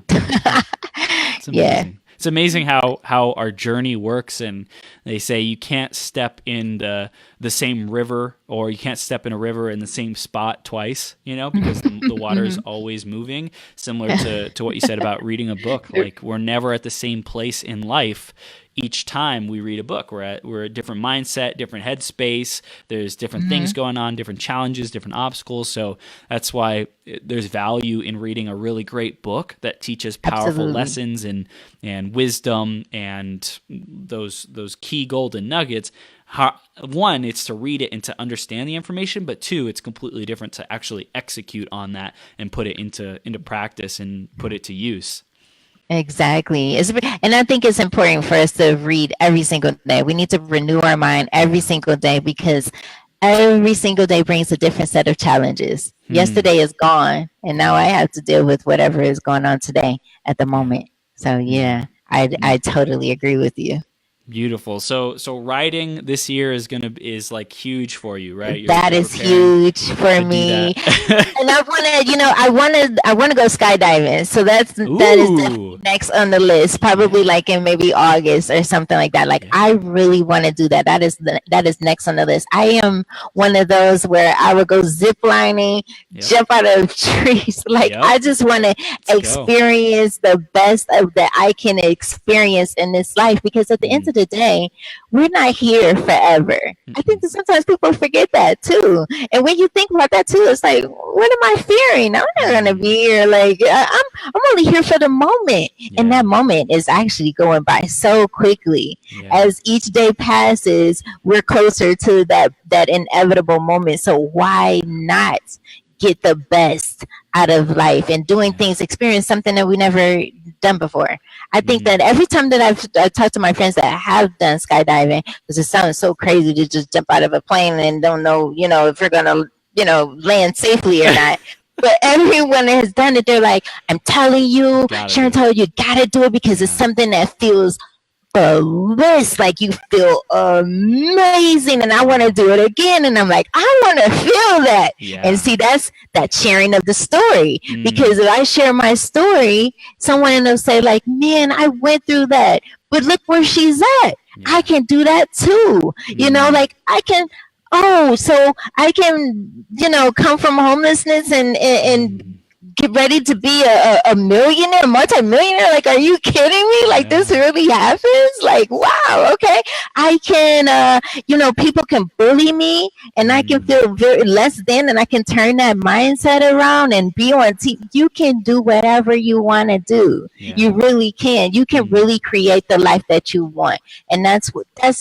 It's amazing. Yeah. It's amazing how our journey works, and they say you can't step in the same river, or you can't step in a river in the same spot twice, because the water is always moving, similar to what you said about reading a book. Like, we're never at the same place in life each time we read a book. We're a different mindset, different headspace. There's different things going on, different challenges, different obstacles. So that's why there's value in reading a really great book that teaches powerful lessons and wisdom and those key golden nuggets. One, it's to read it and to understand the information, but 2, it's completely different to actually execute on that and put it into practice and put it to use. Exactly. And I think it's important for us to read every single day. We need to renew our mind every single day because every single day brings a different set of challenges. Yesterday is gone, and now I have to deal with whatever is going on today at the moment. So yeah, I totally agree with you. Beautiful. So writing this year is like huge for you, right? That is huge for me. And I want to go skydiving. So that is definitely next on the list. Probably like in maybe August or something like that. Like I really want to do that. That is next on the list. I am one of those where I would go zip lining, jump out of trees. Like I just want to experience the best of that I can experience in this life, because at the end of the day, we're not here forever. I think that sometimes people forget that too. And when you think about that too, it's like, what am I fearing? I'm not gonna be here. Like I'm only here for the moment, and that moment is actually going by so quickly. As each day passes, we're closer to that inevitable moment. So why not get the best out of life and doing things, experience something that we never done before? I think that every time that I've talked to my friends that have done skydiving, because it sounds so crazy to just jump out of a plane and don't know, if you're gonna, land safely or not. But everyone that has done it, they're like, I'm telling you, Sherontelle, you gotta do it because it's something that feels bliss, like you feel amazing, and I want to do it again. And I'm like, I want to feel that. And see, that's that sharing of the story, because if I share my story, someone will say like, man, I went through that, but look where she's at. I can do that too. Like I can, so I can, come from homelessness and get ready to be a millionaire, multi-millionaire. Like, are you kidding me? Like, this really happens? Like, wow, okay. I can, people can bully me, and I can feel very less than, and I can turn that mindset around and be on TV. You can do whatever you want to do. You really can. You can really create the life that you want. And that's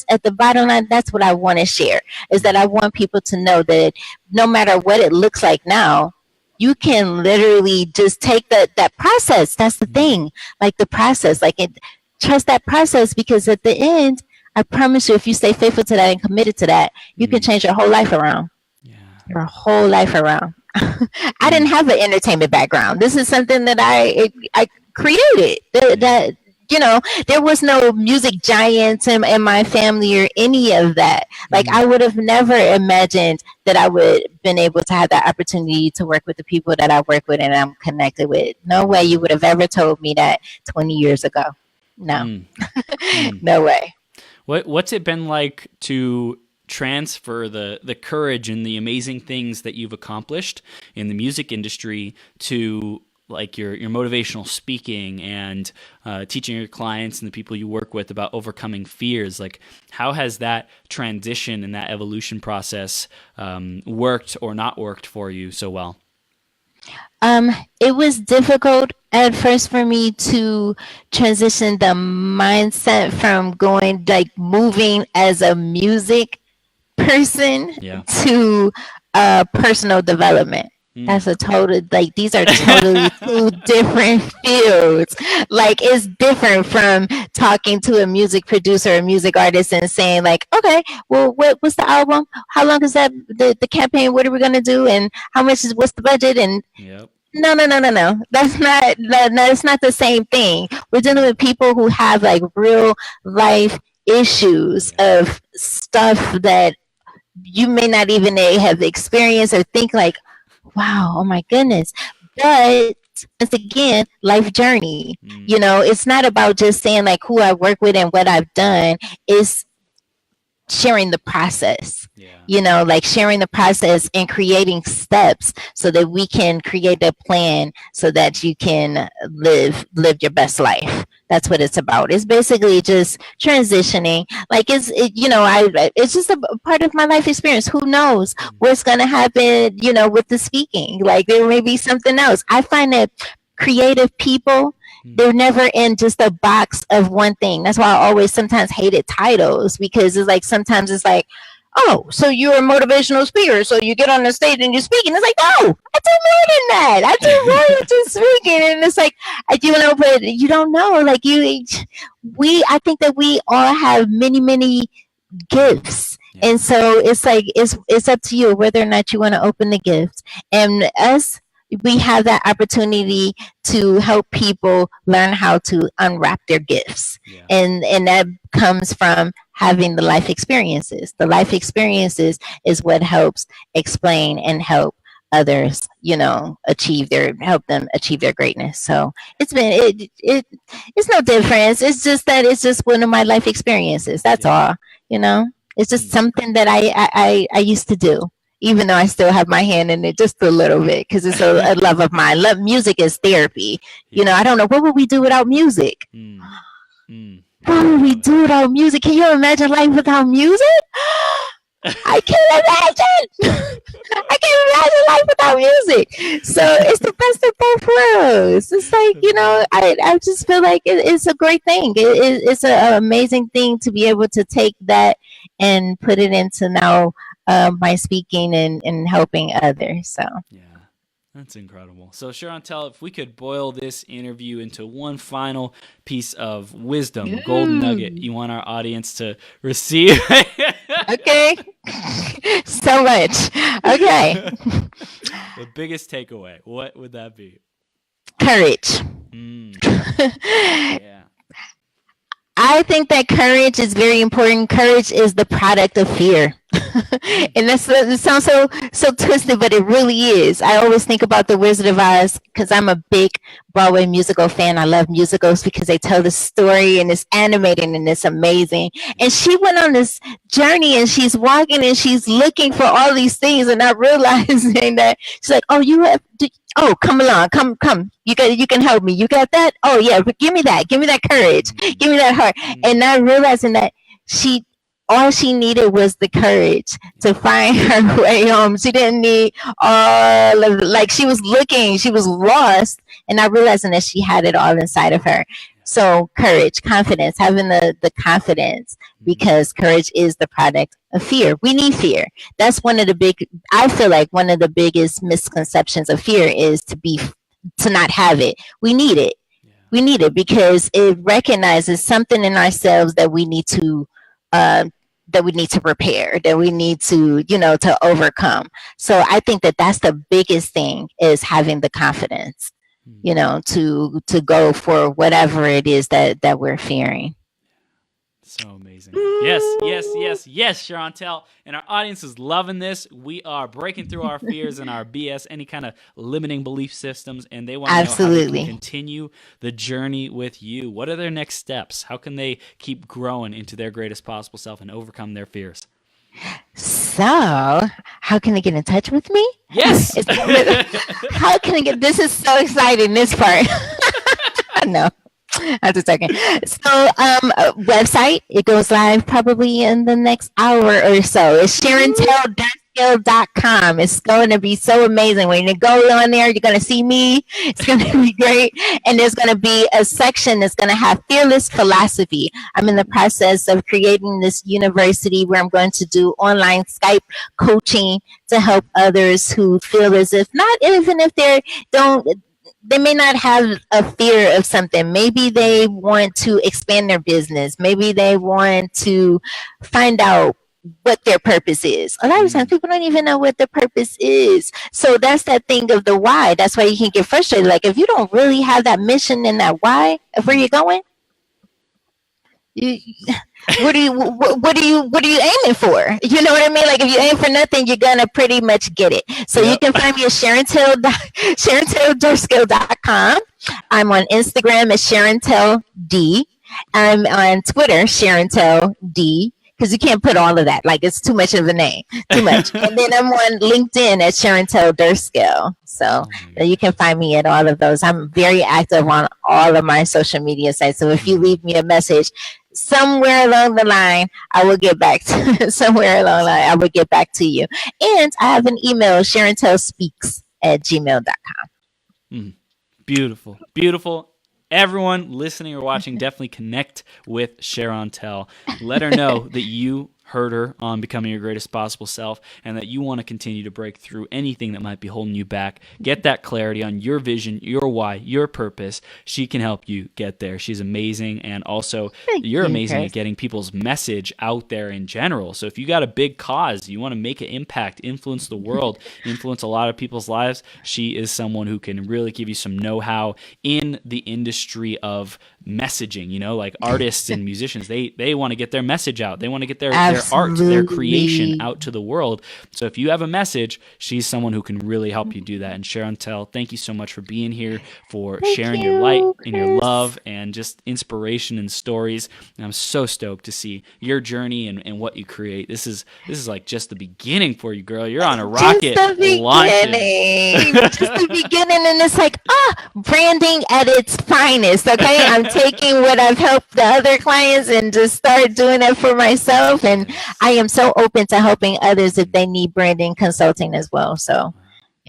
at the bottom line, that's what I want to share, is that I want people to know that no matter what it looks like now, you can literally just take that process. That's the thing. Like the process, trust that process, because at the end, I promise you, if you stay faithful to that and committed to that, you can change your whole life around. Your whole life around. I didn't have an entertainment background. This is something that I created. That there was no music giants in my family or any of that. Like, I would have never imagined that I would been able to have that opportunity to work with the people that I work with and I'm connected with. No way you would have ever told me that 20 years ago. No, no way. What's it been like to transfer the courage and the amazing things that you've accomplished in the music industry to like your motivational speaking and teaching your clients and the people you work with about overcoming fears? Like, how has that transition and that evolution process worked or not worked for you so well? It was difficult at first for me to transition the mindset from moving as a music person to personal development. That's these are totally two different fields. Like, it's different from talking to a music producer, a music artist, and saying like, okay, well, what's the album? How long is that the campaign? What are we gonna do? And what's the budget? And no. That's not the same thing. We're dealing with people who have like real life issues of stuff that you may not even have experienced or think like, wow, oh my goodness. But once again, life journey. It's not about just saying like who I work with and what I've done. It's sharing the process. Like sharing the process and creating steps so that we can create a plan so that you can live your best life. That's what it's about. It's basically just transitioning. Like, it's just a part of my life experience. Who knows what's going to happen, with the speaking. Like, there may be something else. I find that creative people, they're never in just a box of one thing. That's why I always sometimes hated titles, because it's like, sometimes it's like, oh, so you're a motivational speaker, so you get on the stage and you speak, and it's like, no, I do more than that. I do more than just speaking. And it's like, but you don't know. Like, I think that we all have many, many gifts. And so it's like, it's up to you whether or not you want to open the gifts. And we have that opportunity to help people learn how to unwrap their gifts. And that comes from having the life experiences. The life experiences is what helps explain and help others, help them achieve their greatness. So it's no difference. It's just that it's just one of my life experiences. That's all. It's just something that I used to do, even though I still have my hand in it just a little bit, because it's a love of mine. Music is therapy. I don't know, what would we do without music? What would we do without music? Can you imagine life without music? I can't imagine. I can't imagine life without music. So it's the best of both worlds. It's like, I just feel like it's a great thing. It's an amazing thing to be able to take that and put it into now my speaking and helping others. So that's incredible. So Sherontelle, if we could boil this interview into one final piece of wisdom, golden nugget you want our audience to receive. Okay. So much. Okay. The biggest takeaway, what would that be? Courage. I think that courage is very important. Courage is the product of fear. And it sounds so twisted, but it really is. I always think about The Wizard of Oz because I'm a big Broadway musical fan. I love musicals because they tell the story and it's animated and it's amazing. And she went on this journey and she's walking and she's looking for all these things and not realizing that she's like, oh, come along, come. You can help me. You got that? Oh yeah, but give me that courage. Give me that heart. And not realizing that all she needed was the courage to find her way home. She didn't need all of, like, she was looking, she was lost, and not realizing that she had it all inside of her. So courage, confidence, having the confidence, because courage is the product of fear. We need fear. That's I feel like one of the biggest misconceptions of fear is to not have it. We need it. We need it because it recognizes something in ourselves that we need to repair, that we need to, to overcome. So I think that that's the biggest thing, is having the confidence. to go for whatever it is that we're fearing. So amazing. Yes, yes, yes, yes, Sherontelle. And our audience is loving this. We are breaking through our fears and our BS, any kind of limiting belief systems, and they want to know how they can continue the journey with you. What are their next steps? How can they keep growing into their greatest possible self and overcome their fears? So, how can they get in touch with me? Yes. How can I get? This is so exciting. This part. No. Just a second. So, website, it goes live probably in the next hour or so. It's SherontelleDirskell.com. It's going to be so amazing. When you go on there, you're going to see me. It's going to be great. And there's going to be a section that's going to have fearless philosophy. I'm in the process of creating this university where I'm going to do online Skype coaching to help others who feel as if, not even if they may not have a fear of something. Maybe they want to expand their business. Maybe they want to find out what their purpose is. A lot of times people don't even know what their purpose is. So that's that thing of the why. That's why you can get frustrated. Like if you don't really have that mission and that why of where you're going, what are you aiming for? You know what I mean? Like if you aim for nothing, you're gonna pretty much get it. So you can find me at SherontelleDirskell.com. I'm on Instagram at Sherontelle D. I'm on Twitter, Sherontelle D. Because you can't put all of that. Like it's too much of a name. Too much. And then I'm on LinkedIn at Sherontelle Dirskell. So you can find me at all of those. I'm very active on all of my social media sites. So if you leave me a message, somewhere along the line, I will get back to you. And I have an email, SherontellSpeaks@gmail.com. Beautiful. Beautiful. Everyone listening or watching, definitely connect with Sherontelle. Let her know that you heard her on Becoming Your Greatest Possible Self and that you want to continue to break through anything that might be holding you back. Get that clarity on your vision, your why, your purpose. She can help you get there. She's amazing, and also you're amazing at getting people's message out there in general. So if you got a big cause, you want to make an impact, influence the world, influence a lot of people's lives, she is someone who can really give you some know-how in the industry of messaging. Like artists and musicians, they want to get their message out. They want to get their art, their creation out to the world. So if you have a message, she's someone who can really help you do that. And Sherontelle, thank you so much for being here, for sharing your light and your love and just inspiration and stories. And I'm so stoked to see your journey and what you create. This is like just the beginning for you, girl. You're on a rocket launching. Just the beginning, and it's like branding at its finest. Okay, I'm taking what I've helped the other clients and just start doing it for myself. And I am so open to helping others if they need branding consulting as well. So,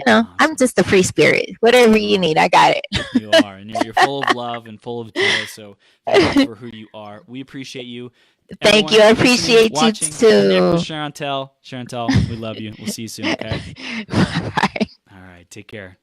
I'm just a free spirit. Whatever you need, I got it. You are, and you're full of love and full of joy. So thank you for who you are. We appreciate you. Thank you. I appreciate you too. Connect with Sherontelle. Sherontelle, we love you. We'll see you soon, okay? Bye. All right. Take care.